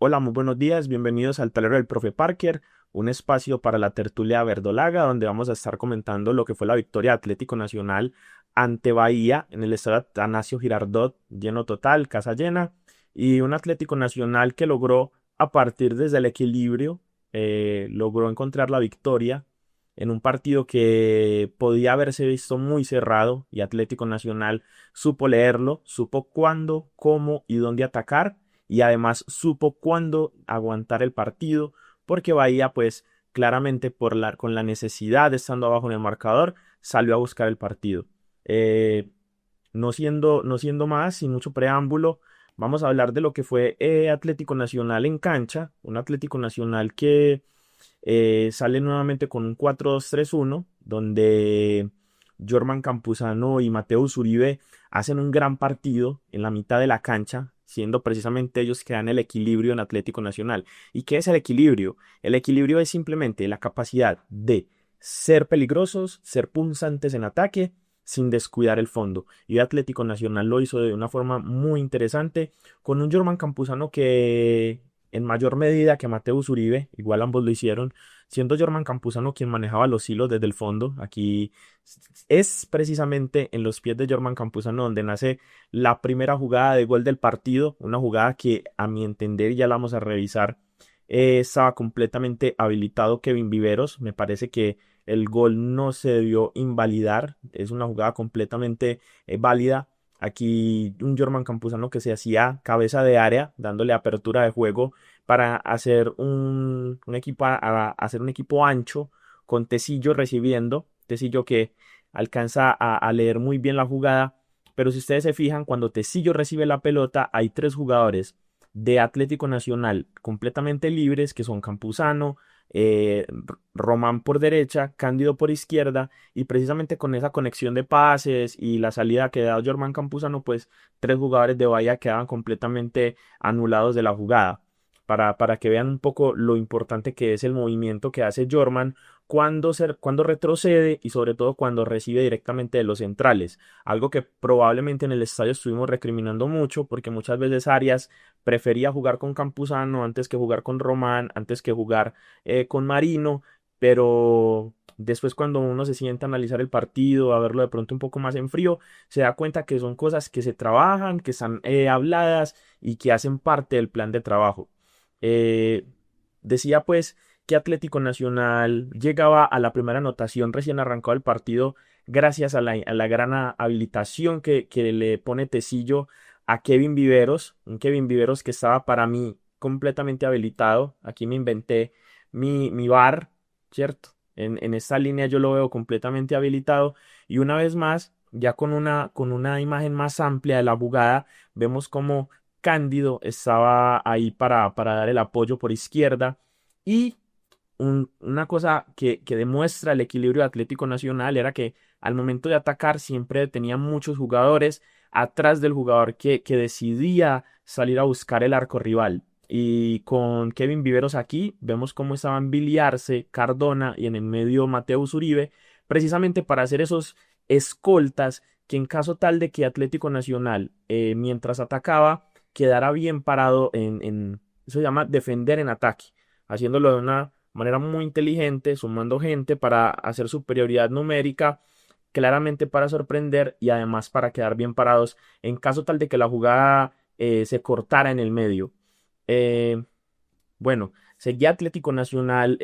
Hola, muy buenos días, bienvenidos al Tablero del Profe Parker, un espacio para la tertulia verdolaga, donde vamos a estar comentando lo que fue la victoria de Atlético Nacional ante Bahía en el estadio Atanasio Girardot, lleno total, casa llena, y un Atlético Nacional que logró, a partir desde el equilibrio, logró encontrar la victoria en un partido que podía haberse visto muy cerrado, y Atlético Nacional supo leerlo, supo cuándo, cómo y dónde atacar, y además supo cuándo aguantar el partido, porque Bahía pues claramente con la necesidad de estando abajo en el marcador salió a buscar el partido. Eh, no siendo más, sin mucho preámbulo, vamos a hablar de lo que fue Atlético Nacional en cancha, un Atlético Nacional que sale nuevamente con un 4-2-3-1, donde Jorman Campuzano y Mateus Uribe hacen un gran partido en la mitad de la cancha, siendo precisamente ellos que dan el equilibrio en Atlético Nacional. ¿Y qué es el equilibrio? El equilibrio es simplemente la capacidad de ser peligrosos, ser punzantes en ataque, sin descuidar el fondo. Y Atlético Nacional lo hizo de una forma muy interesante, con un Jorman Campuzano que en mayor medida que Mateus Uribe, igual ambos lo hicieron, siendo Jorman Campuzano quien manejaba los hilos desde el fondo. Aquí es precisamente en los pies de Jorman Campuzano donde nace la primera jugada de gol del partido, una jugada que a mi entender, ya la vamos a revisar, estaba completamente habilitado Kevin Viveros. Me parece que el gol no se debió invalidar, es una jugada completamente válida. Aquí un Jorman Campuzano que se hacía cabeza de área, dándole apertura de juego para hacer un equipo, hacer un equipo ancho, con Tecillo recibiendo. Tecillo que alcanza a leer muy bien la jugada. Pero si ustedes se fijan, cuando Tecillo recibe la pelota, hay tres jugadores de Atlético Nacional completamente libres, que son Campuzano, Román por derecha, Cándido por izquierda, y precisamente con esa conexión de pases y la salida que da Jorman Campuzano, pues tres jugadores de Bahía quedaban completamente anulados de la jugada. Para que vean un poco lo importante que es el movimiento que hace Jorman cuando retrocede, y sobre todo cuando recibe directamente de los centrales. Algo que probablemente en el estadio estuvimos recriminando mucho, porque muchas veces Arias prefería jugar con Campuzano antes que jugar con Román, antes que jugar con Marino. Pero después, cuando uno se sienta a analizar el partido, a verlo de pronto un poco más en frío, se da cuenta que son cosas que se trabajan, que están habladas y que hacen parte del plan de trabajo. Eh, Decía pues que Atlético Nacional llegaba a la primera anotación recién arrancado el partido gracias a la gran habilitación que le pone Tecillo a Kevin Viveros, un Kevin Viveros que estaba para mí completamente habilitado. Aquí me inventé mi bar, ¿cierto? En esta línea yo lo veo completamente habilitado, y una vez más, ya con una imagen más amplia de la jugada, vemos como Cándido estaba ahí para dar el apoyo por izquierda. Y una cosa que demuestra el equilibrio de Atlético Nacional era que al momento de atacar siempre tenía muchos jugadores atrás del jugador que decidía salir a buscar el arco rival. Y con Kevin Viveros aquí vemos cómo estaban Billy Arce, Cardona y en el medio Mateus Uribe, precisamente para hacer esos escoltas que, en caso tal de que Atlético Nacional, mientras atacaba, quedara bien parado eso se llama defender en ataque, haciéndolo de una manera muy inteligente, sumando gente para hacer superioridad numérica, claramente para sorprender y además para quedar bien parados en caso tal de que la jugada se cortara en el medio. Eh, bueno, seguía Atlético Nacional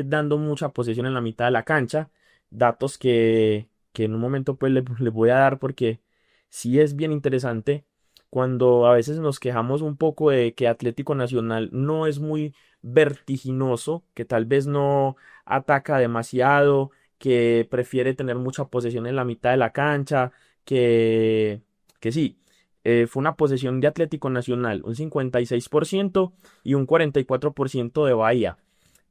dando mucha posesión en la mitad de la cancha, datos que en un momento pues le voy a dar, porque sí es bien interesante cuando a veces nos quejamos un poco de que Atlético Nacional no es muy vertiginoso, que tal vez no ataca demasiado, que prefiere tener mucha posesión en la mitad de la cancha, que sí. Fue una posesión de Atlético Nacional, un 56% y un 44% de Bahía.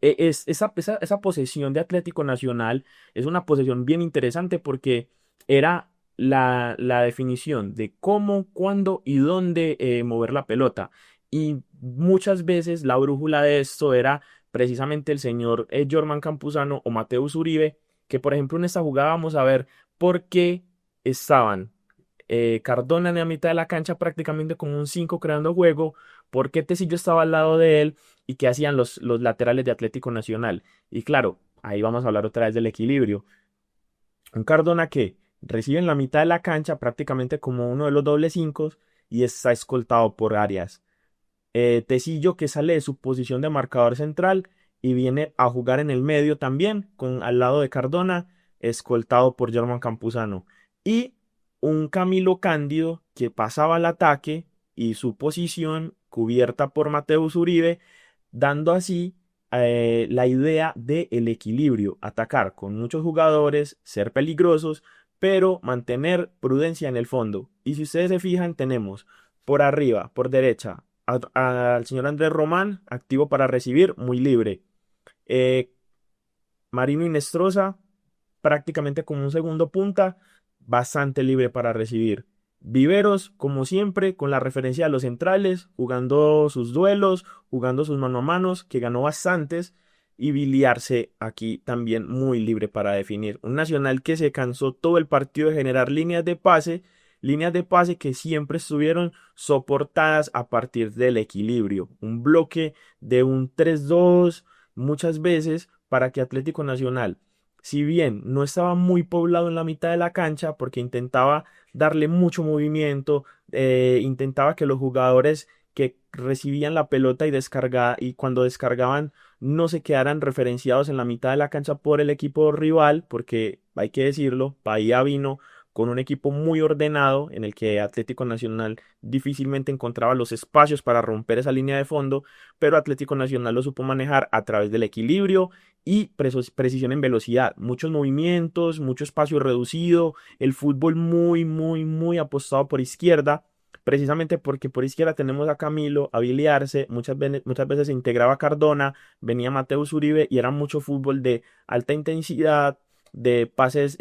Esa posesión de Atlético Nacional es una posesión bien interesante, porque era la definición de cómo, cuándo y dónde mover la pelota. Y muchas veces la brújula de esto era precisamente el señor Jorman Campuzano o Mateus Uribe, que por ejemplo en esta jugada vamos a ver por qué estaban Cardona en la mitad de la cancha prácticamente como un 5 creando juego, porque Tecillo estaba al lado de él y qué hacían los laterales de Atlético Nacional. Y claro, ahí vamos a hablar otra vez del equilibrio. Un Cardona que recibe en la mitad de la cancha prácticamente como uno de los doble cinco y está escoltado por Arias. Tecillo que sale de su posición de marcador central y viene a jugar en el medio también, con, al lado de Cardona, escoltado por Germán Campuzano. Y un Camilo Cándido que pasaba al ataque y su posición cubierta por Mateus Uribe, dando así la idea del equilibrio, atacar con muchos jugadores, ser peligrosos, pero mantener prudencia en el fondo. Y si ustedes se fijan, tenemos por arriba, por derecha, al señor Andrés Román, activo para recibir, muy libre. Eh, Marino Inestrosa, prácticamente como un segundo punta, bastante libre para recibir. Viveros, como siempre, con la referencia a los centrales, jugando sus duelos, jugando sus mano a manos, que ganó bastantes, y Biliarse aquí también muy libre para definir. Un Nacional que se cansó todo el partido de generar líneas de pase que siempre estuvieron soportadas a partir del equilibrio. Un bloque de un 3-2 muchas veces para que Atlético Nacional, si bien no estaba muy poblado en la mitad de la cancha porque intentaba darle mucho movimiento, intentaba que los jugadores que recibían la pelota y cuando descargaban no se quedaran referenciados en la mitad de la cancha por el equipo rival, porque hay que decirlo, Bahía vino con un equipo muy ordenado en el que Atlético Nacional difícilmente encontraba los espacios para romper esa línea de fondo, pero Atlético Nacional lo supo manejar a través del equilibrio y precisión en velocidad, muchos movimientos, mucho espacio reducido, el fútbol muy, muy, muy apostado por izquierda, precisamente porque por izquierda tenemos a Camilo, a Billy Arce, muchas veces se integraba Cardona, venía Mateus Uribe y era mucho fútbol de alta intensidad, de pases,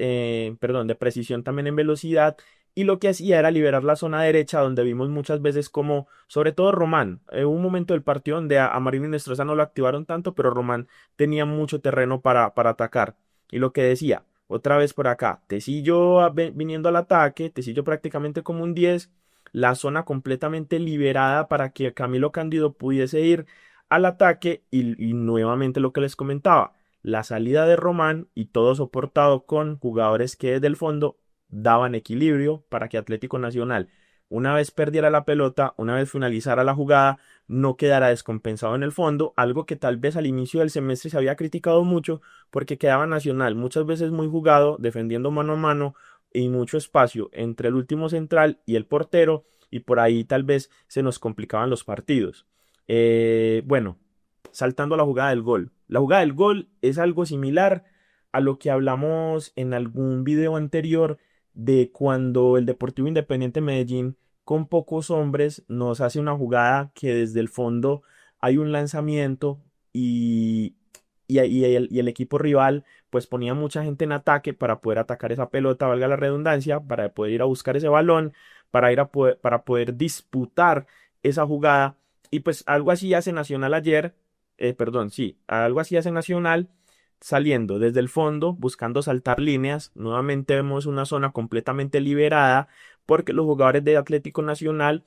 perdón, de precisión también en velocidad. Y lo que hacía era liberar la zona derecha, donde vimos muchas veces como, sobre todo Román, hubo un momento del partido donde a Marino Inestrosa no lo activaron tanto, pero Román tenía mucho terreno para atacar. Y lo que decía, otra vez por acá, Tecillo viniendo al ataque, Tecillo prácticamente como un 10, la zona completamente liberada para que Camilo Cándido pudiese ir al ataque y nuevamente lo que les comentaba, la salida de Román y todo soportado con jugadores que desde el fondo daban equilibrio para que Atlético Nacional, una vez perdiera la pelota, una vez finalizara la jugada, no quedara descompensado en el fondo, algo que tal vez al inicio del semestre se había criticado mucho porque quedaba Nacional muchas veces muy jugado, defendiendo mano a mano y mucho espacio entre el último central y el portero, y por ahí tal vez se nos complicaban los partidos. Bueno, saltando a la jugada del gol. La jugada del gol es algo similar a lo que hablamos en algún video anterior de cuando el Deportivo Independiente Medellín con pocos hombres nos hace una jugada que desde el fondo hay un lanzamiento y el equipo rival pues ponía mucha gente en ataque para poder atacar esa pelota, valga la redundancia, para poder ir a buscar ese balón, para poder disputar esa jugada. Y pues algo así hace Nacional ayer, perdón, sí, algo así hace Nacional saliendo desde el fondo, buscando saltar líneas. Nuevamente vemos una zona completamente liberada porque los jugadores de Atlético Nacional,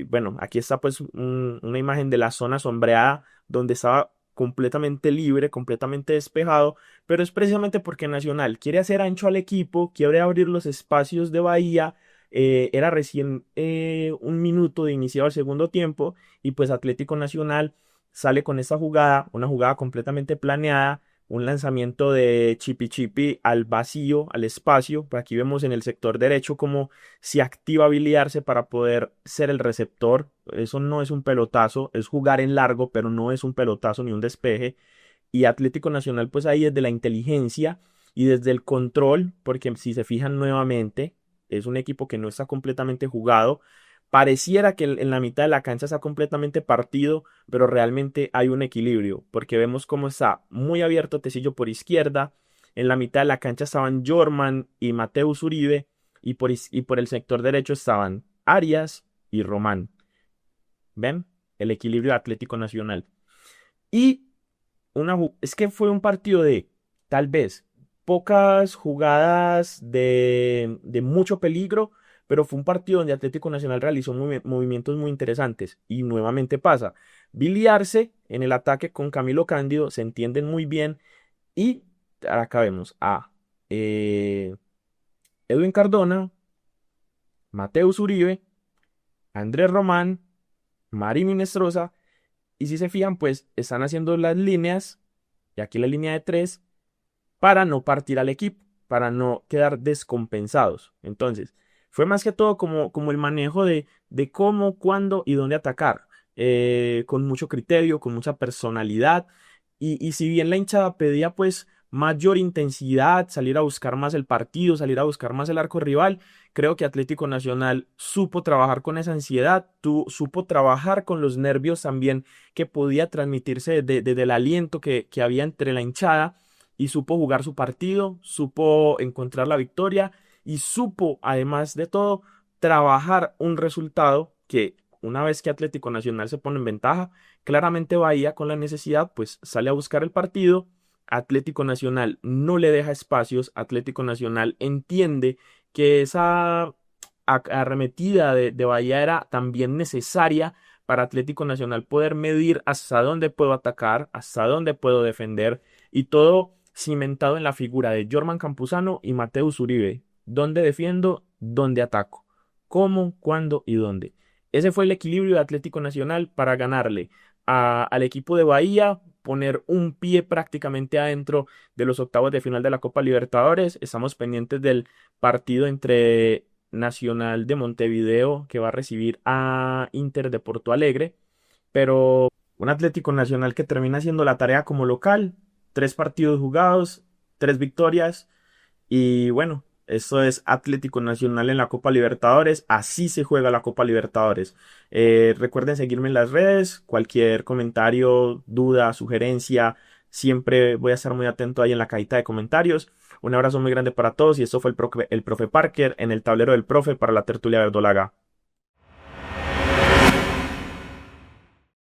bueno, aquí está pues una imagen de la zona sombreada donde estaba completamente libre, completamente despejado, pero es precisamente porque Nacional quiere hacer ancho al equipo, quiere abrir los espacios de Bahía. Era recién un minuto de iniciado el segundo tiempo y pues Atlético Nacional sale con esta jugada, una jugada completamente planeada, un lanzamiento de Chipi Chipi al vacío, al espacio. Pues aquí vemos en el sector derecho cómo se activa habilitarse para poder ser el receptor. Eso no es un pelotazo, es jugar en largo, pero no es un pelotazo ni un despeje. Y Atlético Nacional, pues ahí desde la inteligencia y desde el control, porque si se fijan nuevamente, es un equipo que no está completamente jugado. Pareciera que en la mitad de la cancha está completamente partido, pero realmente hay un equilibrio, porque vemos cómo está muy abierto Tecillo por izquierda, en la mitad de la cancha estaban Jorman y Mateus Uribe, y por el sector derecho estaban Arias y Román. ¿Ven? El equilibrio de Atlético Nacional. Y es que fue un partido de tal vez pocas jugadas de mucho peligro, pero fue un partido donde Atlético Nacional realizó movimientos muy interesantes y nuevamente pasa. Billy Arce en el ataque con Camilo Cándido se entienden muy bien y acá vemos a eh, Edwin Cardona, Mateus Uribe, Andrés Román, Marín Inestrosa y si se fijan pues están haciendo las líneas y aquí la línea de tres para no partir al equipo, para no quedar descompensados. Entonces, fue más que todo como el manejo de cómo, cuándo y dónde atacar, con mucho criterio, con mucha personalidad. Y si bien la hinchada pedía pues mayor intensidad, salir a buscar más el partido, salir a buscar más el arco rival, creo que Atlético Nacional supo trabajar con esa ansiedad, supo trabajar con los nervios también que podía transmitirse del aliento que había entre la hinchada y supo jugar su partido, supo encontrar la victoria y supo, además de todo, trabajar un resultado que una vez que Atlético Nacional se pone en ventaja, claramente Bahía con la necesidad, pues sale a buscar el partido. Atlético Nacional no le deja espacios, Atlético Nacional entiende que esa arremetida de Bahía era también necesaria para Atlético Nacional poder medir hasta dónde puedo atacar, hasta dónde puedo defender y todo cimentado en la figura de Jorman Campuzano y Mateus Uribe. ¿Dónde defiendo? ¿Dónde ataco? ¿Cómo? ¿Cuándo? ¿Y dónde? Ese fue el equilibrio de Atlético Nacional para ganarle al equipo de Bahía, poner un pie prácticamente adentro de los octavos de final de la Copa Libertadores. Estamos pendientes del partido entre Nacional de Montevideo que va a recibir a Inter de Porto Alegre, pero un Atlético Nacional que termina haciendo la tarea como local, 3 partidos jugados, 3 victorias y bueno, eso es Atlético Nacional en la Copa Libertadores, así se juega la Copa Libertadores. Recuerden seguirme en las redes, cualquier comentario, duda, sugerencia, siempre voy a estar muy atento ahí en la cajita de comentarios. Un abrazo muy grande para todos y esto fue el profe Parker en el tablero del profe para la tertulia verdolaga.